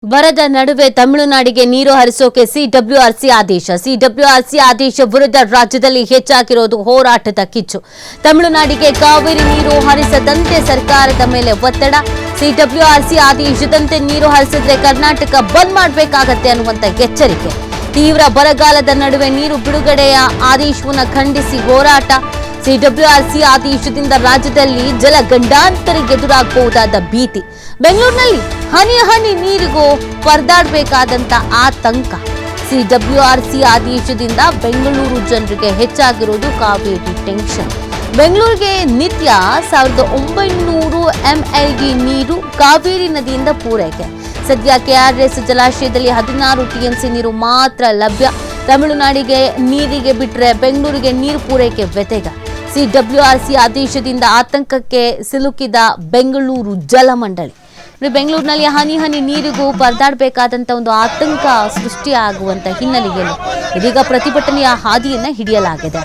ಬರದ ನಡುವೆ ತಮಿಳುನಾಡಿಗೆ ನೀರು ಹರಿಸೋಕೆ ಸಿಡಬ್ಲ್ಯೂಆರ್ಸಿ ಆದೇಶ ವಿರುದ್ಧ ರಾಜ್ಯದಲ್ಲಿ ಹೆಚ್ಚಾಗಿರೋದು ಹೋರಾಟದ ಕಿಚ್ಚು. ತಮಿಳುನಾಡಿಗೆ ಕಾವೇರಿ ನೀರು ಹರಿಸದಂತೆ ಸರ್ಕಾರದ ಮೇಲೆ ಒತ್ತಡ. ಸಿಡಬ್ಲ್ಯೂಆರ್ಸಿ ಆದೇಶದಂತೆ ನೀರು ಹರಿಸಿದ್ರೆ ಕರ್ನಾಟಕ ಬಂದ್ ಮಾಡಬೇಕಾಗತ್ತೆ ಅನ್ನುವಂತ ಎಚ್ಚರಿಕೆ. ತೀವ್ರ ಬರಗಾಲದ ನಡುವೆ ನೀರು ಬಿಡುಗಡೆಯ ಆದೇಶವನ್ನು ಖಂಡಿಸಿ ಹೋರಾಟ. ಸಿಡಬ್ಲ್ಯೂಆರ್ಸಿ ಆದೇಶದಿಂದ ರಾಜ್ಯದಲ್ಲಿ ಜಲಗಂಡಾಂತರ ಎದುರಾಗಬಹುದಾದ ಭೀತಿ. ಬೆಂಗಳೂರಿನಲ್ಲಿ ಹನಿ ಹನಿ ನೀರಿಗೂ ಪರದಾಡಬೇಕಾದಂತ ಆತಂಕ. ಸಿಡಬ್ಲ್ಯೂಆರ್ಸಿ ಆದೇಶದಿಂದ ಬೆಂಗಳೂರು ಜನರಿಗೆ ಹೆಚ್ಚಾಗಿರೋದು ಕಾವೇರಿ ಟೆನ್ಷನ್. ಬೆಂಗಳೂರಿಗೆ ನಿತ್ಯ 1900 MLD ನೀರು ಕಾವೇರಿ ನದಿಯಿಂದ ಪೂರೈಕೆ. ಸದ್ಯ ಕೆಆರ್ಎಸ್ ಜಲಾಶಯದಲ್ಲಿ 16 TMC ನೀರು ಮಾತ್ರ ಲಭ್ಯ. ತಮಿಳುನಾಡಿಗೆ ನೀರಿಗೆ ಬಿಟ್ಟರೆ ಬೆಂಗಳೂರಿಗೆ ನೀರು ಪೂರೈಕೆ ವ್ಯತ್ಯಯ. ಸಿಡಬ್ಲ್ಯೂಆರ್ಸಿ ಆದೇಶದಿಂದ ಆತಂಕಕ್ಕೆ ಸಿಲುಕಿದ ಬೆಂಗಳೂರು ಜಲಮಂಡಳಿ. ಬೆಂಗಳೂರಿನಲ್ಲಿ ಹನಿ ಹನಿ ನೀರಿಗೂ ಪರದಾಡಬೇಕಾದಂತ ಒಂದು ಆತಂಕ ಸೃಷ್ಟಿಯಾಗುವಂತ ಹಿನ್ನೆಲೆಯಲ್ಲಿ ಇದೀಗ ಪ್ರತಿಭಟನೆಯ ಹಾದಿಯನ್ನ ಹಿಡಿಯಲಾಗಿದೆ.